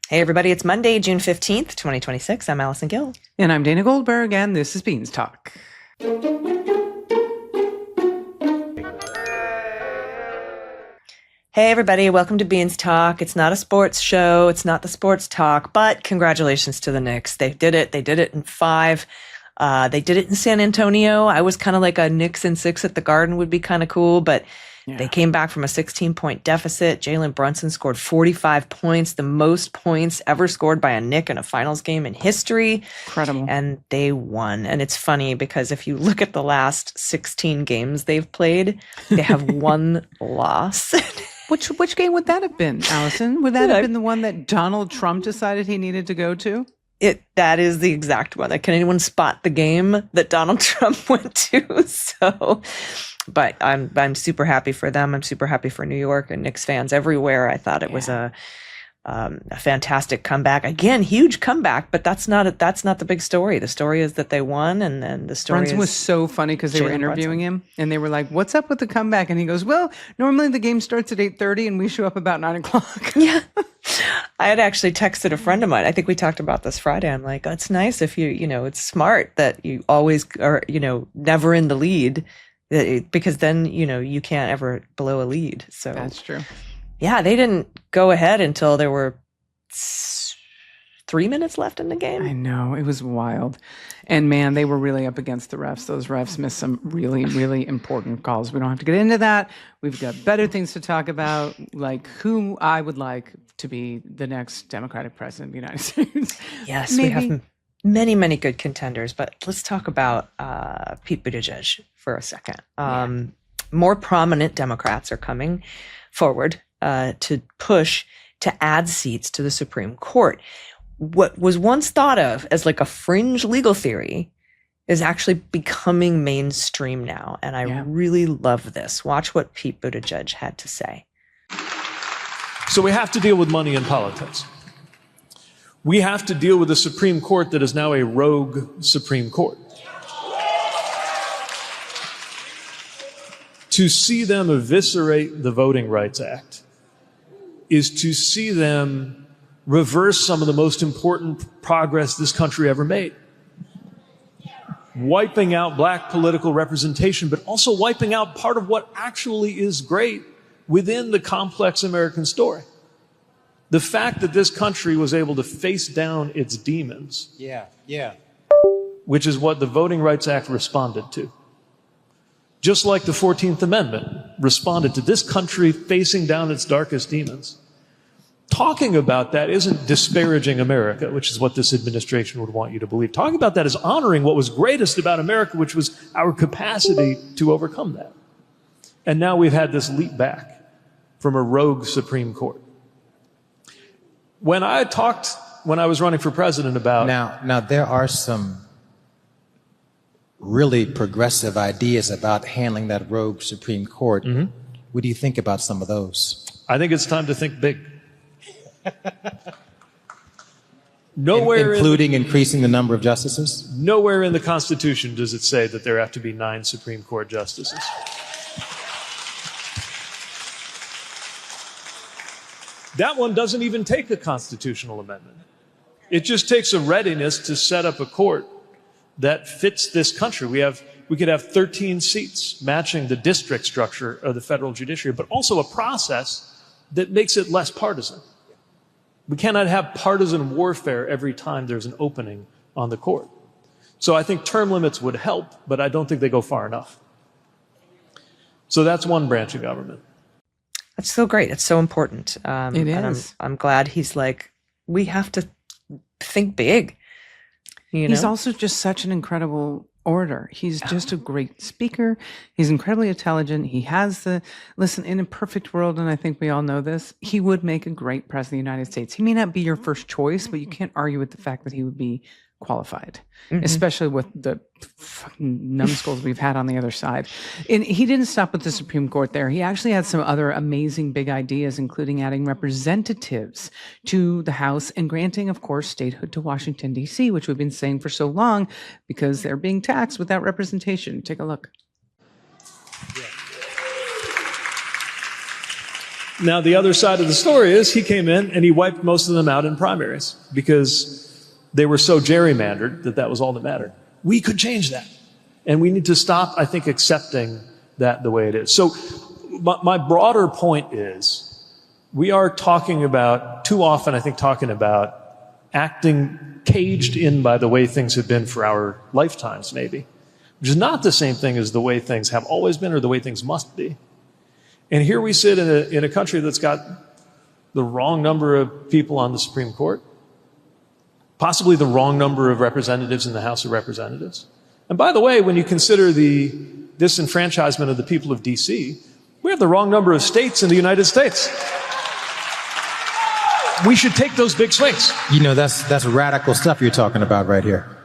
Hey, everybody, it's Monday, June 15th, 2026. I'm Allison Gill. And I'm Dana Goldberg, and this is Beans Talk. Hey, everybody, welcome to Beans Talk. It's not a sports show. It's not the sports talk, but congratulations to the Knicks. They did it. They did it in 5. They did it in San Antonio. I was kind of like a Knicks in 6 at the Garden would be kind of cool, but they came back from a 16-point deficit. Jalen Brunson scored 45 points, the most points ever scored by a Knick in a finals game in history. Incredible. And they won. And it's funny because if you look at the last 16 games they've played, they have one loss. Which game would that have been, Allison? Would that have been the one that Donald Trump decided he needed to go to? That is the exact one. Can anyone spot the game that Donald Trump went to? But I'm super happy for them. I'm super happy for New York and Knicks fans everywhere. I thought it was a fantastic comeback. Again, huge comeback, but that's not the big story. The story is that they won, and then the story Brunson was so funny because they were interviewing him, and they were like, "What's up with the comeback?" And he goes, "Well, normally the game starts at 8:30, and we show up about 9 o'clock." Yeah. I had actually texted a friend of mine. I think we talked about this Friday. I'm like, oh, it's nice if it's smart that you always are, never in the lead, because then, you can't ever blow a lead. So that's true. Yeah, they didn't go ahead until there were 3 minutes left in the game. I know. It was wild. And man, they were really up against the refs. Those refs missed some really, really important calls. We don't have to get into that. We've got better things to talk about, like who I would like to be the next Democratic president of the United States. Yes, we have many, many good contenders. But let's talk about Pete Buttigieg for a second. More prominent Democrats are coming forward to push to add seats to the Supreme Court. What was once thought of as like a fringe legal theory is actually becoming mainstream now. And I really love this. Watch what Pete Buttigieg had to say. So we have to deal with money in politics. We have to deal with a Supreme Court that is now a rogue Supreme Court. To see them eviscerate the Voting Rights Act is to see them reverse some of the most important progress this country ever made. Wiping out black political representation, but also wiping out part of what actually is great within the complex American story. The fact that this country was able to face down its demons, which is what the Voting Rights Act responded to. Just like the 14th Amendment responded to this country facing down its darkest demons. Talking about that isn't disparaging America, which is what this administration would want you to believe. Talking about that is honoring what was greatest about America, which was our capacity to overcome that. And now we've had this leap back from a rogue Supreme Court. When I was running for president about... Now there are some really progressive ideas about handling that rogue Supreme Court. Mm-hmm. What do you think about some of those? I think it's time to think big. Including increasing the number of justices? Nowhere in the Constitution does it say that there have to be 9 Supreme Court justices. That one doesn't even take a constitutional amendment. It just takes a readiness to set up a court that fits this country. We could have 13 seats matching the district structure of the federal judiciary, but also a process that makes it less partisan. We cannot have partisan warfare every time there's an opening on the court. So I think term limits would help, but I don't think they go far enough. So that's one branch of government. That's so great. It's so important. It is. I'm glad he's like, we have to think big. He's also just such an incredible orator. He's just a great speaker. He's incredibly intelligent. He has listen, in a perfect world, and I think we all know this, he would make a great president of the United States. He may not be your first choice, but you can't argue with the fact that he would be qualified, especially with the fucking numbskulls we've had on the other side. And he didn't stop with the Supreme Court there. He actually had some other amazing big ideas, including adding representatives to the House and granting, of course, statehood to Washington, D.C., which we've been saying for so long because they're being taxed without representation. Take a look. Now, the other side of the story is he came in and he wiped most of them out in primaries because they were so gerrymandered that was all that mattered. We could change that. And we need to stop, I think, accepting that the way it is. So my broader point is we are talking about, too often, I think, talking about acting caged in by the way things have been for our lifetimes, maybe, which is not the same thing as the way things have always been or the way things must be. And here we sit in a country that's got the wrong number of people on the Supreme Court, possibly the wrong number of representatives in the House of Representatives. And by the way, when you consider the disenfranchisement of the people of D.C., we have the wrong number of states in the United States. We should take those big swings. You know, that's radical stuff you're talking about right here.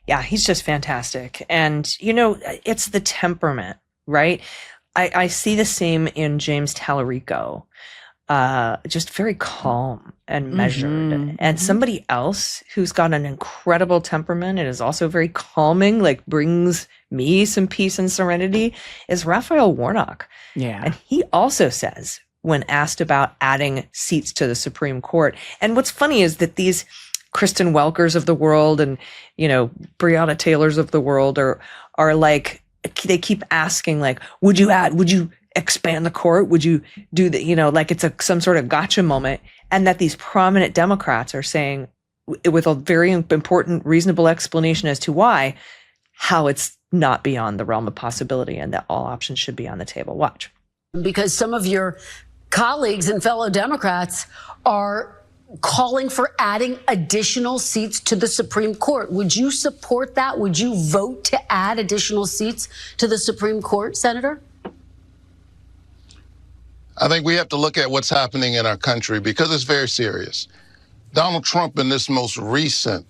Yeah, he's just fantastic. And, you know, it's the temperament, right? I see the same in James Tallarico. Just very calm and measured. And somebody else who's got an incredible temperament and is also very calming, like brings me some peace and serenity, is Raphael Warnock. Yeah. And he also says, when asked about adding seats to the Supreme Court, and what's funny is that these Kristen Welkers of the world and, you know, Breonna Taylors of the world are like, they keep asking, like, would you expand the court? Would you do the, you know, like it's some sort of gotcha moment. And that these prominent Democrats are saying, with a very important, reasonable explanation as to why, how it's not beyond the realm of possibility and that all options should be on the table. Watch. Because some of your colleagues and fellow Democrats are calling for adding additional seats to the Supreme Court. Would you support that? Would you vote to add additional seats to the Supreme Court, Senator? I think we have to look at what's happening in our country because it's very serious. Donald Trump, in this most recent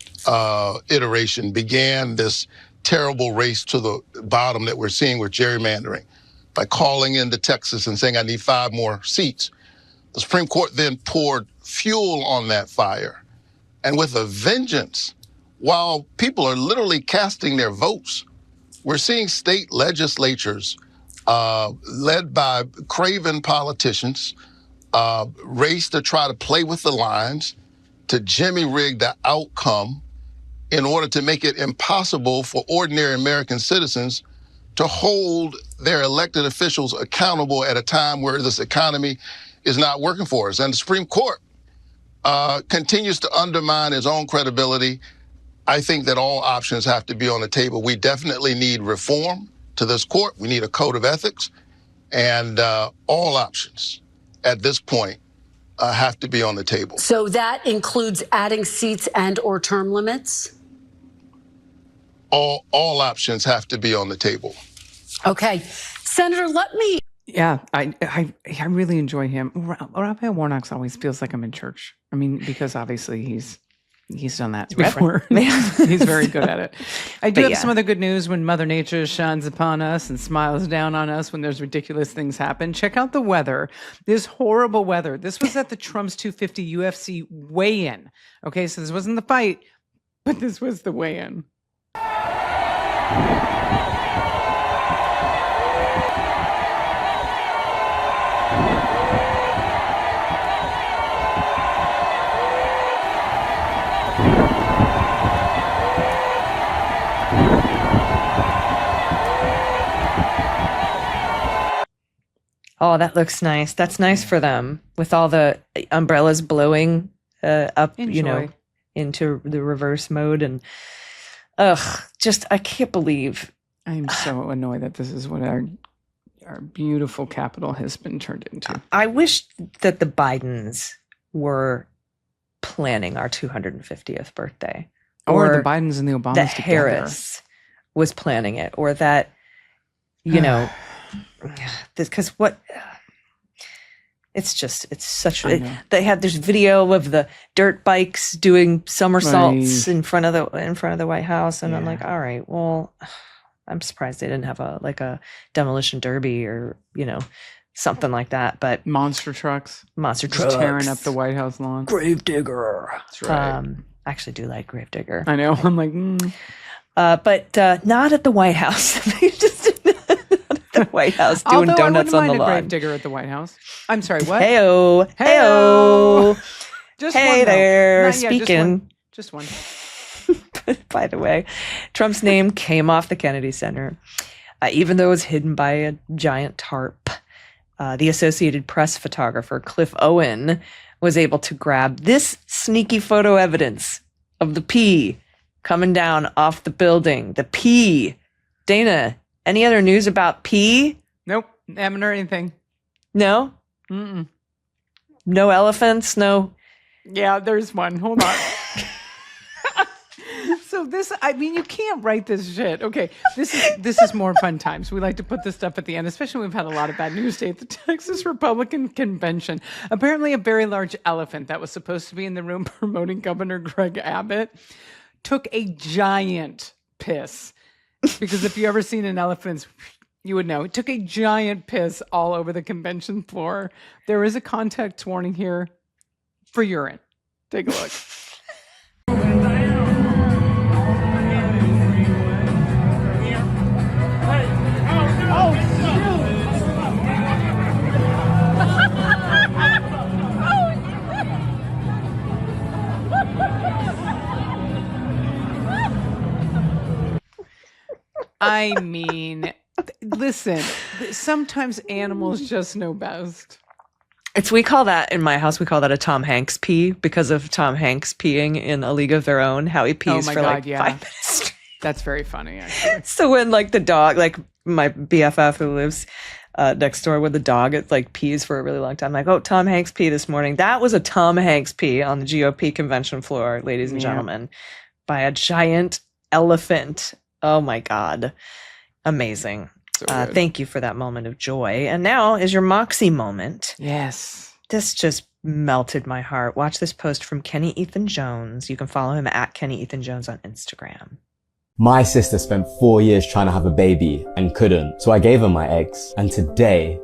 iteration, began this terrible race to the bottom that we're seeing with gerrymandering by calling into Texas and saying, I need 5 more seats. The Supreme Court then poured fuel on that fire, and with a vengeance, while people are literally casting their votes, we're seeing state legislatures led by craven politicians race to try to play with the lines, to jimmy-rig the outcome in order to make it impossible for ordinary American citizens to hold their elected officials accountable at a time where this economy is not working for us. And the Supreme Court continues to undermine its own credibility. I think that all options have to be on the table. We definitely need reform to this court. We need a code of ethics. And all options at this point have to be on the table. So that includes adding seats and or term limits? All options have to be on the table. Okay. Senator, let me... Yeah, I really enjoy him. Raphael Warnock always feels like I'm in church. I mean, because obviously he's done that before. He's very good at it. I do have some other good news. When Mother Nature shines upon us and smiles down on us when there's ridiculous things happen, check out the weather. This horrible weather. This was at the Trump's 250 UFC weigh-in. Okay, so this wasn't the fight, but this was the weigh-in. Oh, that looks nice. That's nice for them with all the umbrellas blowing up, Enjoy. you know, into the reverse mode. And just, I can't believe. I'm so annoyed that this is what our beautiful capital has been turned into. I wish that the Bidens were planning our 250th birthday. Or the Bidens and the Obamas that together. Harris was planning it, or that, you know, because it's such there's video of the dirt bikes doing somersaults in front of the White House, and I'm like, all right, well, I'm surprised they didn't have a demolition derby or, you know, something like that. But monster trucks tearing up the White House lawn. Gravedigger. That's right. I actually do like Gravedigger. I know. I'm like, but not at the White House. They just White House doing Although donuts on the I wouldn't mind a lawn. Gravedigger at the White House. I'm sorry, what? Heyo, Heyo. heyo. Just Hey one, though. there, Yeah, speaking. Just one. By the way, Trump's name came off the Kennedy Center, even though it was hidden by a giant tarp. The Associated Press photographer, Cliff Owen, was able to grab this sneaky photo evidence of the P coming down off the building. The P. Dana, any other news about P? Nope. Haven't heard anything. No? Mm-mm. No elephants? No? Yeah, there's one. Hold on. So this, I mean, you can't write this shit. Okay, this is more fun times. We like to put this stuff at the end, especially when we've had a lot of bad news today at the Texas Republican Convention. Apparently, a very large elephant that was supposed to be in the room promoting Governor Greg Abbott took a giant piss. Because if you ever seen an elephant, you would know. It took a giant piss all over the convention floor. There is a context warning here for urine. Take a look. I mean, listen, sometimes animals just know best. We call that, in my house, we call that a Tom Hanks pee because of Tom Hanks peeing in A League of Their Own, how he pees for 5 minutes. That's very funny, actually. So when like the dog, like my BFF who lives next door with the dog, it like pees for a really long time. I'm like, oh, Tom Hanks pee this morning. That was a Tom Hanks pee on the GOP convention floor, ladies and gentlemen, by a giant elephant. Oh my God. Amazing. So thank you for that moment of joy. And now is your Moxie moment. Yes. This just melted my heart. Watch this post from Kenny Ethan Jones. You can follow him at Kenny Ethan Jones on Instagram. My sister spent 4 years trying to have a baby and couldn't, so I gave her my eggs. And today,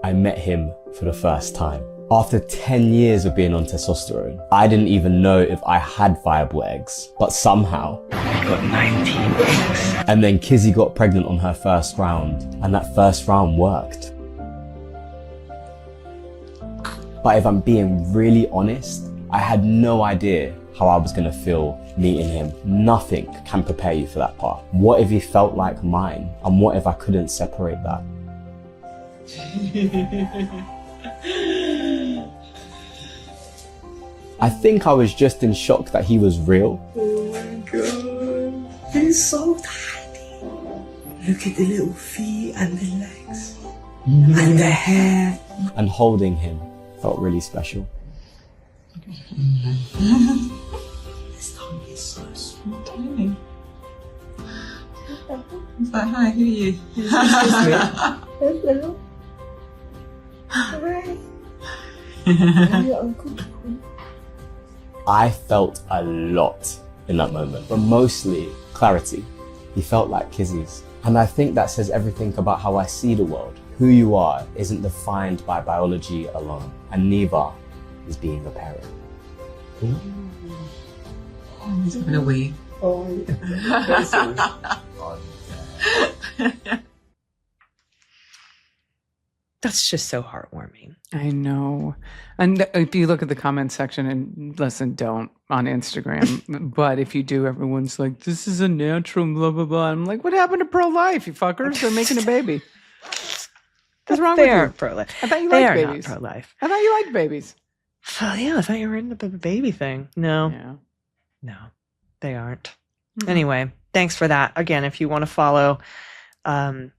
I met him for the first time. After 10 years of being on testosterone, I didn't even know if I had viable eggs. But somehow, I got 19 eggs. And then Kizzy got pregnant on her first round, and that first round worked. But if I'm being really honest, I had no idea how I was gonna feel meeting him. Nothing can prepare you for that part. What if he felt like mine? And what if I couldn't separate that? I think I was just in shock that he was real. Oh my God, he's so tiny. Look at the little feet and the legs and the hair. And holding him felt really special. This tongue is so small, tiny. He's like, hi, who are you? Hello. Hi. Your uncle. I felt a lot in that moment, but mostly clarity. He felt like Kizzy's. And I think that says everything about how I see the world. Who you are isn't defined by biology alone, and neither is being a parent. Oh, he's going away. Oh, That's just so heartwarming. I know. And if you look at the comment section, and listen, don't on Instagram, but if you do, everyone's like, this is a natural, blah, blah, blah. I'm like, what happened to pro-life, you fuckers? They're making a baby. What's wrong with They you? aren't pro-life. I thought you They liked are babies. not pro-life. I thought you liked babies. Oh, yeah, I thought you were into the baby thing. No, Yeah. no, they aren't. Mhm. Anyway, thanks for that. Again, if you want to follow on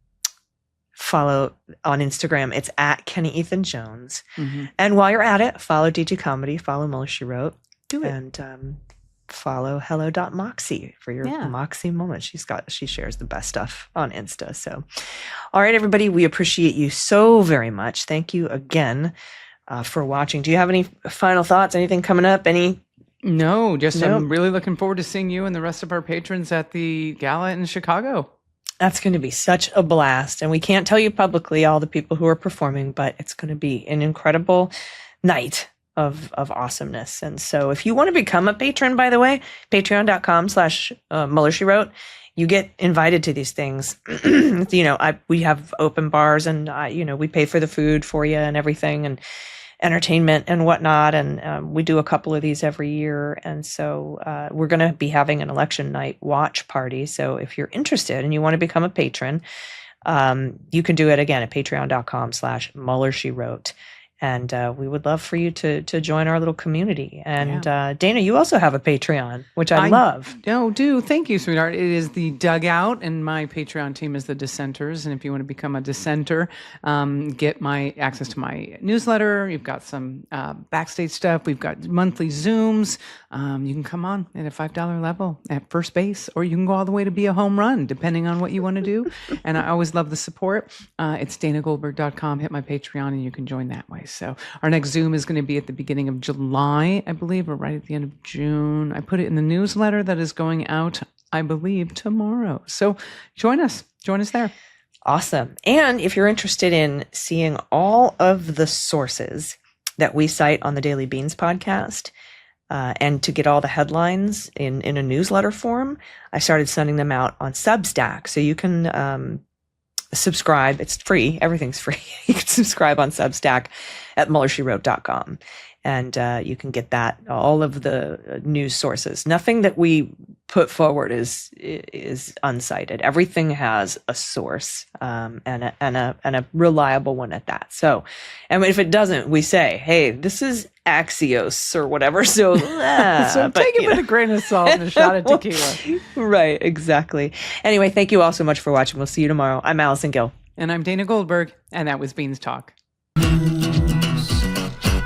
Instagram, it's at Kenny Ethan Jones. Mm-hmm. And while you're at it, follow DG Comedy, follow Muller She Wrote, Do it. and follow hello.moxie for your Yeah. Moxie moment. She shares the best stuff on Insta. So, all right, everybody, we appreciate you so very much. Thank you again for watching. Do you have any final thoughts? Anything coming up? No, just Nope. I'm really looking forward to seeing you and the rest of our patrons at the gala in Chicago. That's going to be such a blast. And we can't tell you publicly all the people who are performing, but it's going to be an incredible night of awesomeness. And so if you want to become a patron, by the way, patreon.com/Mueller, She Wrote, you get invited to these things. We have open bars, and we pay for the food for you and everything, and entertainment and whatnot. And we do a couple of these every year. And so we're going to be having an election night watch party. So if you're interested and you want to become a patron, you can do it again at patreon.com/Mueller, She Wrote. And we would love for you to join our little community. And Dana, you also have a Patreon, which I love. Do. Thank you, sweetheart. It is the Dugout, and my Patreon team is the Dissenters. And if you want to become a dissenter, get my access to my newsletter. You've got some backstage stuff. We've got monthly Zooms. You can come on at a $5 level at first base, or you can go all the way to be a home run, depending on what you want to do. And I always love the support. It's danagoldberg.com. Hit my Patreon, and you can join that way. So our next Zoom is going to be at the beginning of July, I believe, or right at the end of June. I put it in the newsletter that is going out, I believe, tomorrow. So join us there. Awesome. And if you're interested in seeing all of the sources that we cite on the Daily Beans podcast, and to get all the headlines in a newsletter form, I started sending them out on Substack. So you can subscribe. It's free. Everything's free. You can subscribe on Substack at MuellerSheWrote.com. And you can get that, all of the news sources. Nothing that we put forward is uncited. Everything has a source, and a reliable one at that. So, and if it doesn't, we say, hey, this is Axios or whatever. So, so take it with a grain of salt and a shot of tequila. Right, exactly. Anyway, thank you all so much for watching. We'll see you tomorrow. I'm Allison Gill. And I'm Dana Goldberg, and that was Beans Talk.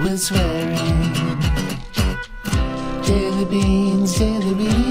We're swearing. Daily Beans, Daily Beans.